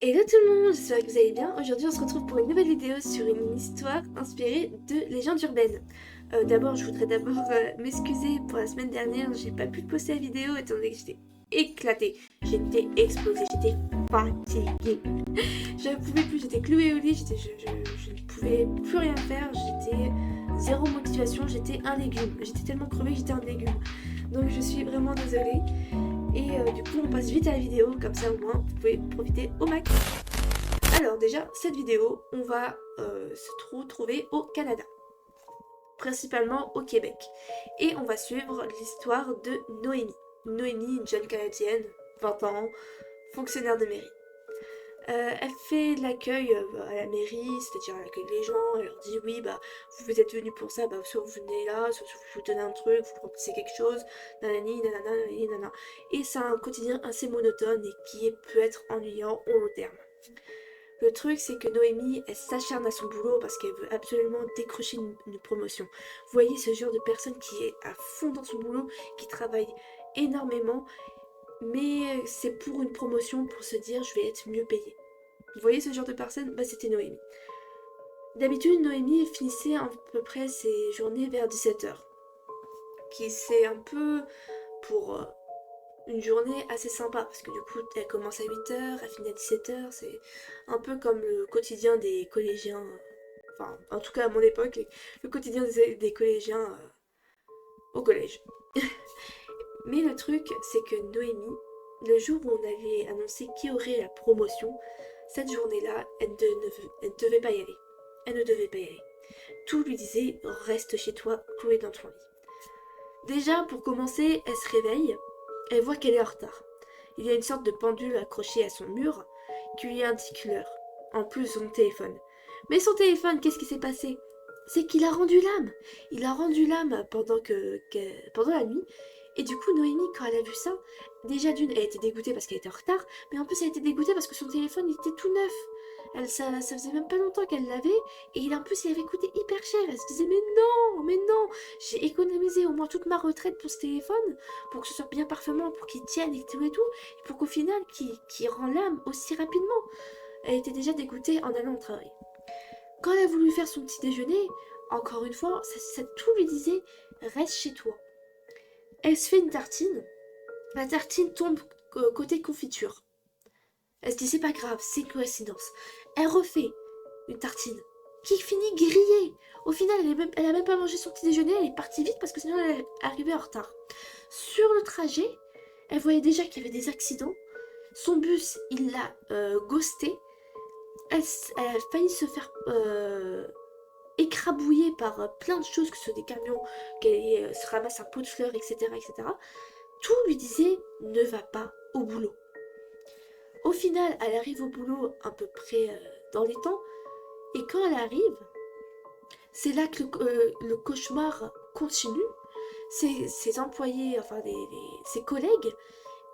Hello tout le monde, j'espère que vous allez bien. Aujourd'hui on se retrouve pour une nouvelle vidéo sur une histoire inspirée de légendes urbaines. D'abord je voudrais m'excuser pour la semaine dernière, j'ai pas pu poster la vidéo étant donné que j'étais éclatée. J'étais explosée, j'étais fatiguée. Je ne pouvais plus, j'étais clouée au lit, je ne pouvais plus rien faire, j'étais zéro motivation, j'étais un légume. J'étais tellement crevée que j'étais un légume. Donc je suis vraiment désolée. Et du coup on passe vite à la vidéo, comme ça au moins vous pouvez profiter au max. Alors déjà, cette vidéo, on va se retrouver au Canada, principalement au Québec. Et on va suivre l'histoire de Noémie. Noémie, une jeune Canadienne, 20 ans, fonctionnaire de mairie. Elle fait l'accueil à la mairie, c'est-à-dire elle accueille les gens, elle leur dit oui, bah vous êtes venus pour ça, bah soit vous venez là, soit je vous donne un truc, vous remplissez quelque chose, nanani, nanana, nanani, nanana. Et c'est un quotidien assez monotone et qui peut être ennuyant au long terme. Le truc, c'est que Noémie, elle s'acharne à son boulot parce qu'elle veut absolument décrocher une promotion. Vous voyez ce genre de personne qui est à fond dans son boulot, qui travaille énormément, mais c'est pour une promotion, pour se dire je vais être mieux payée. Vous voyez ce genre de personne? Bah c'était Noémie. D'habitude, Noémie finissait à peu près ses journées vers 17h. Qui c'est un peu pour une journée assez sympa parce que du coup elle commence à 8h, elle finit à 17h, c'est un peu comme le quotidien des collégiens, enfin en tout cas à mon époque, le quotidien des collégiens au collège. Mais le truc c'est que Noémie, le jour où on avait annoncé qui aurait la promotion, cette journée-là, elle ne devait pas y aller. Elle ne devait pas y aller. Tout lui disait reste chez toi, clouée dans ton lit. Déjà, pour commencer, elle se réveille, elle voit qu'elle est en retard. Il y a une sorte de pendule accrochée à son mur qui lui indique l'heure, en plus son téléphone. Mais son téléphone, qu'est-ce qui s'est passé? C'est qu'il a rendu l'âme. Il a rendu l'âme pendant la nuit. Et du coup, Noémie, quand elle a vu ça, déjà d'une, elle était dégoûtée parce qu'elle était en retard, mais en plus elle était dégoûtée parce que son téléphone il était tout neuf. Ça faisait même pas longtemps qu'elle l'avait, et en plus il avait coûté hyper cher. Elle se disait mais non, j'ai économisé au moins toute ma retraite pour ce téléphone, pour que ce soit bien parfaitement, pour qu'il tienne et tout, et pour qu'au final, qu'il rend l'âme aussi rapidement. Elle était déjà dégoûtée en allant au travail. Quand elle a voulu faire son petit déjeuner, encore une fois, ça tout lui disait reste chez toi. Elle se fait une tartine, la tartine tombe côté confiture. Elle se dit c'est pas grave, c'est une coïncidence. Elle refait une tartine qui finit grillée. Au final, elle a même pas mangé son petit déjeuner, elle est partie vite parce que sinon elle arrivait en retard. Sur le trajet, elle voyait déjà qu'il y avait des accidents. Son bus, il l'a ghosté. Elle a failli se faire écrabouiller par plein de choses, que ce soit des camions, qu'elle se ramasse un pot de fleurs, etc., etc. Tout lui disait ne va pas au boulot. Au final, elle arrive au boulot à peu près dans les temps. Et quand elle arrive, c'est là que le cauchemar continue. Ses employés, enfin ses collègues,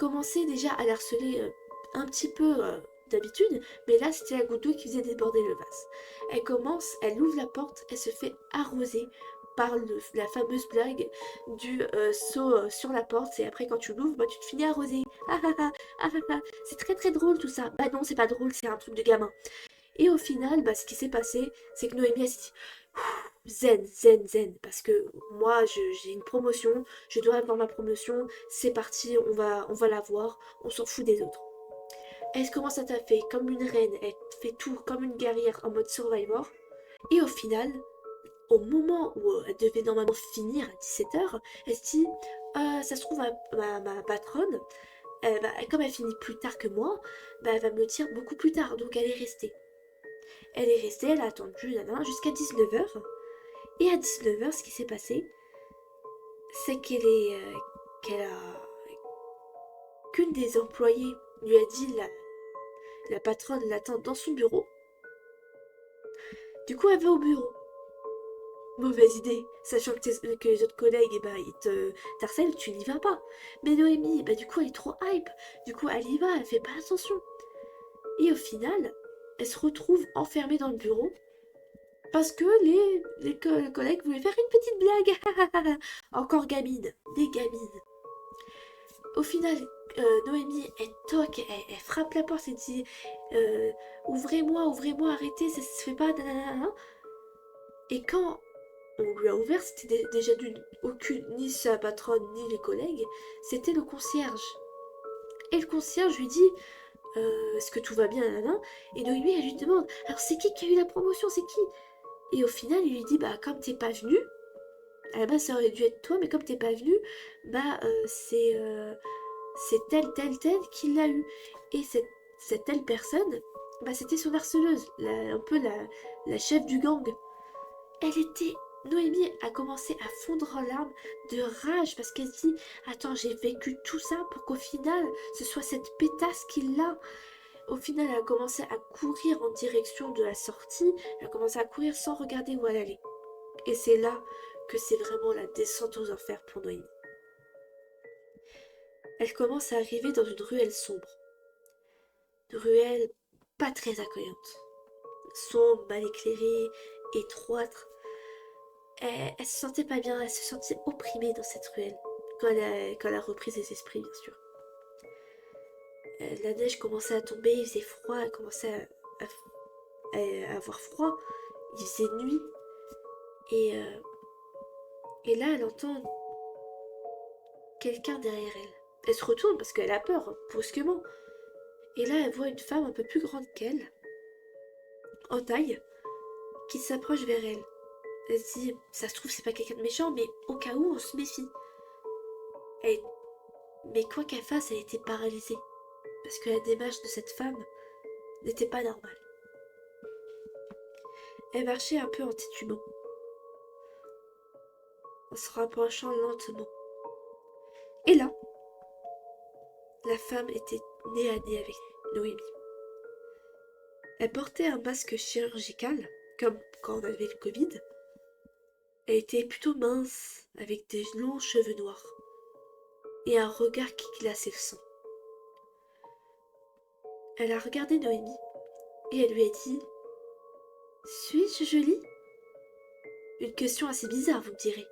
commençaient déjà à la harceler un petit peu d'habitude, mais là c'était la goutte d'eau qui faisait déborder le vase. Elle ouvre la porte, elle se fait arroser par la fameuse blague du seau sur la porte, et après quand tu l'ouvres, bah, tu te finis arrosé. Ah ah ah, ah ah ah. C'est très très drôle tout ça. Bah non, c'est pas drôle, c'est un truc de gamin. Et au final, bah, ce qui s'est passé, c'est que Noémie elle s'est dit zen, zen, zen, parce que moi j'ai une promotion, je dois avoir ma promotion, c'est parti, on va la voir, on s'en fout des autres. Elle commence à taffer comme une reine, elle fait tout comme une guerrière en mode survivor, et au final, au moment où elle devait normalement finir à 17h, elle se dit ça se trouve ma patronne, comme elle finit plus tard que moi, bah, elle va me le dire beaucoup plus tard, donc elle est restée. Elle est restée, elle a attendu jusqu'à 19h. Et à 19h, ce qui s'est passé, c'est qu'elle a qu'une des employées lui a dit la patronne l'attend dans son bureau. Du coup, elle va au bureau. Mauvaise idée, sachant que les autres collègues, ils te t'harcèlent, tu n'y vas pas. Mais Noémie, du coup, elle est trop hype. Du coup, elle y va, elle fait pas attention. Et au final, elle se retrouve enfermée dans le bureau parce que les collègues voulaient faire une petite blague. Encore gamine, des gamines. Au final, Noémie, elle toque, elle frappe la porte et dit ouvrez-moi, ouvrez-moi, arrêtez, ça se fait pas, nanana. Et quand on lui a ouvert, c'était déjà d'une aucune, ni sa patronne, ni les collègues, c'était le concierge. Et le concierge lui dit est-ce que tout va bien, nanana. Et Noémie, elle lui demande alors c'est qui a eu la promotion, c'est qui? Et au final, il lui dit bah comme t'es pas venu, à la base ça aurait dû être toi, mais comme t'es pas venu, bah c'est telle qui l'a eu. Et cette telle personne, bah c'était son harceleuse, un peu la chef du gang. Elle était... Noémie a commencé à fondre en larmes de rage parce qu'elle se dit attends, j'ai vécu tout ça pour qu'au final ce soit cette pétasse qui l'a. Au final, elle a commencé à courir en direction de la sortie. Elle a commencé à courir sans regarder où elle allait. Et c'est là que c'est vraiment la descente aux enfers pour Noémie. Elle commence à arriver dans une ruelle sombre. Une ruelle pas très accueillante. Sombre, mal éclairée, étroite. Elle se sentait pas bien, elle se sentait opprimée dans cette ruelle. Quand elle a repris ses esprits, bien sûr. La neige commençait à tomber, il faisait froid, elle commençait à avoir froid. Il faisait nuit. Et là, elle entend quelqu'un derrière elle. Elle se retourne parce qu'elle a peur, brusquement. Et là, elle voit une femme un peu plus grande qu'elle, en taille, qui s'approche vers elle. Elle se dit, ça se trouve, c'est pas quelqu'un de méchant, mais au cas où, on se méfie. Elle... Mais quoi qu'elle fasse, elle était paralysée. Parce que la démarche de cette femme n'était pas normale. Elle marchait un peu en titubant, en se rapprochant lentement. Et là, la femme était nez à nez avec Noémie. Elle portait un masque chirurgical, comme quand on avait le Covid. Elle était plutôt mince, avec des longs cheveux noirs, et un regard qui glaçait le sang. Elle a regardé Noémie, et elle lui a dit « Suis-je jolie ?» Une question assez bizarre, vous me direz.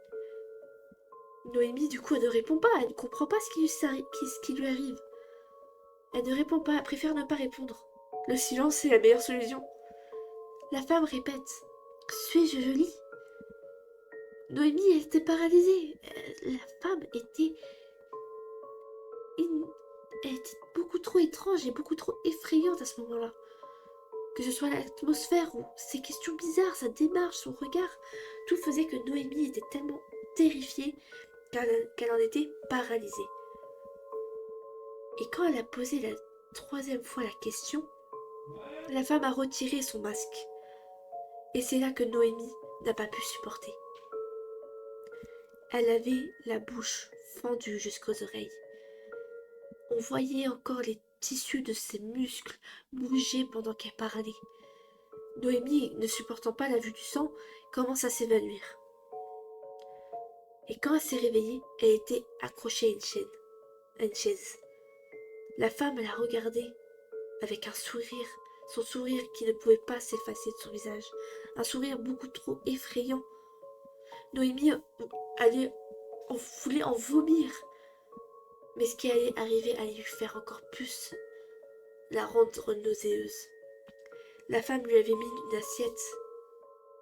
Noémie, du coup, elle ne répond pas, elle ne comprend pas ce qui lui arrive. Elle ne répond pas, elle préfère ne pas répondre. Le silence est la meilleure solution. La femme répète « Suis-je jolie ?» Noémie, elle était paralysée. La femme était... Elle était beaucoup trop étrange et beaucoup trop effrayante à ce moment-là. Que ce soit l'atmosphère ou ses questions bizarres, sa démarche, son regard, tout faisait que Noémie était tellement terrifiée qu'elle en était paralysée. Et quand elle a posé la troisième fois la question, la femme a retiré son masque. Et c'est là que Noémie n'a pas pu supporter. Elle avait la bouche fendue jusqu'aux oreilles. On voyait encore les tissus de ses muscles bouger pendant qu'elle parlait. Noémie, ne supportant pas la vue du sang, commence à s'évanouir. Et quand elle s'est réveillée, elle était accrochée à une chaise. La femme l'a regardée avec un sourire, son sourire qui ne pouvait pas s'effacer de son visage, un sourire beaucoup trop effrayant. Noémie voulait en vomir, mais ce qui allait arriver allait lui faire encore plus la rendre nauséeuse. La femme lui avait mis une assiette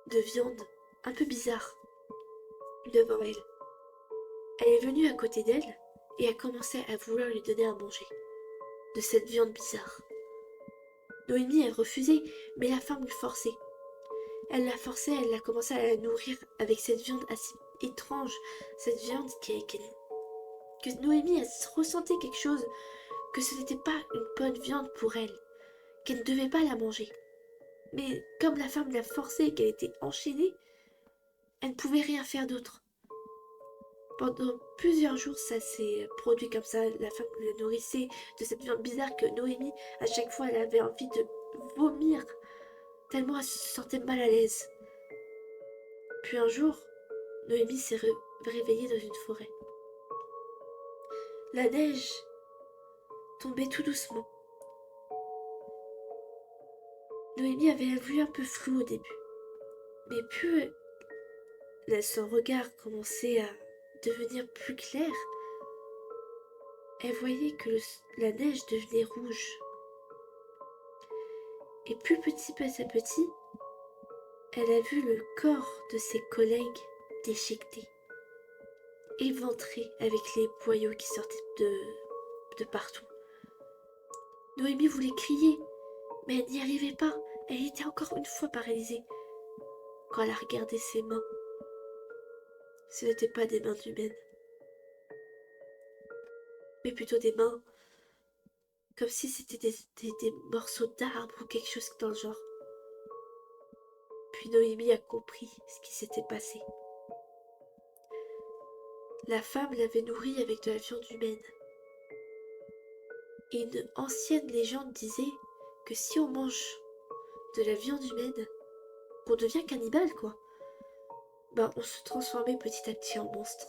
de viande un peu bizarre devant elle. Elle est venue à côté d'elle et a commencé à vouloir lui donner à manger de cette viande bizarre. Noémie, elle refusait, mais la femme lui forçait. Elle l'a forcée, elle a commencé à la nourrir avec cette viande assez étrange, cette viande que Noémie, elle ressentait quelque chose, que ce n'était pas une bonne viande pour elle, qu'elle ne devait pas la manger. Mais comme la femme l'a forcée et qu'elle était enchaînée, elle ne pouvait rien faire d'autre. Pendant plusieurs jours, ça s'est produit comme ça. La femme le nourrissait de cette viande bizarre que Noémie, à chaque fois, elle avait envie de vomir, tellement elle se sentait mal à l'aise. Puis un jour, Noémie s'est réveillée dans une forêt. La neige tombait tout doucement. Noémie avait vu un peu flou au début. Mais plus son regard commençait à devenir plus clair, elle voyait que la neige devenait rouge. Et plus petit à petit, elle a vu le corps de ses collègues déchiqueté, éventré avec les boyaux qui sortaient de partout. Noémie voulait crier, mais elle n'y arrivait pas. Elle était encore une fois paralysée. Quand elle a regardé ses mains, ce n'étaient pas des mains humaines, mais plutôt des mains comme si c'était des morceaux d'arbre ou quelque chose dans le genre. Puis Noémie a compris ce qui s'était passé. La femme l'avait nourrie avec de la viande humaine. Et une ancienne légende disait que si on mange de la viande humaine, qu'on devient cannibale quoi, ben on se transformait petit à petit en monstre.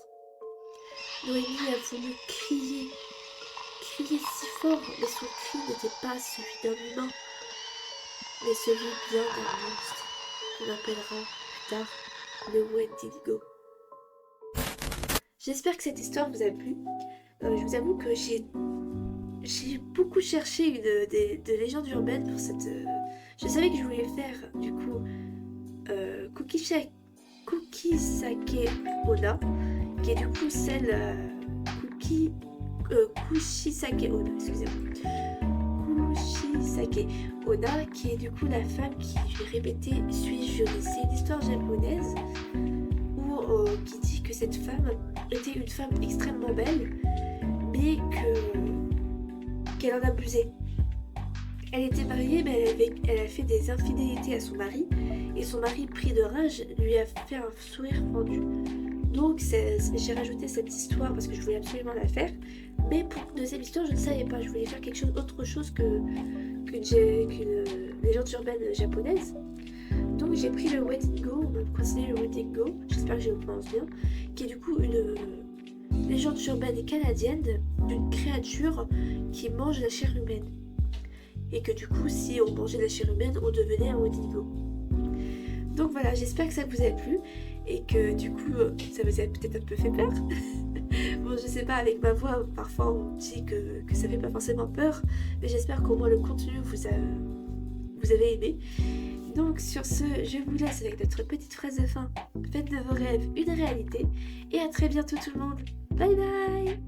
Noémie a voulu crier si fort, mais son cri n'était pas celui d'un humain, mais celui bien d'un monstre qu'on appellera plus tard le Wendigo. J'espère que cette histoire vous a plu. Je vous avoue que j'ai beaucoup cherché de légendes urbaines pour cette... Je savais que je voulais faire du coup Kukisake Onna, qui est du coup celle Kushisake Onna, excusez-moi. Kushisake Onna, qui est du coup la femme qui lui répétait suis-je Jolie. C'est une histoire japonaise qui dit que cette femme était une femme extrêmement belle, mais qu'elle en abusait. Elle était mariée, mais elle a fait des infidélités à son mari, et son mari, pris de rage, lui a fait un sourire pendu. Donc j'ai rajouté cette histoire parce que je voulais absolument la faire, mais pour une deuxième histoire, je ne savais pas. Je voulais faire autre chose qu'une légende urbaine japonaise. Donc j'ai pris le Wendigo, on va considérer le Wendigo, j'espère que je le prononce bien, qui est du coup une légende urbaine canadienne d'une créature qui mange la chair humaine. Et que du coup, si on mangeait la chair humaine, on devenait un Wendigo. Donc voilà, j'espère que ça vous a plu et que du coup, ça vous a peut-être un peu fait peur. Bon, je sais pas, avec ma voix, parfois on dit que ça fait pas forcément peur, mais j'espère qu'au moins le contenu vous avez aimé. Donc sur ce, je vous laisse avec notre petite phrase de fin. Faites de vos rêves une réalité et à très bientôt tout le monde. Bye bye.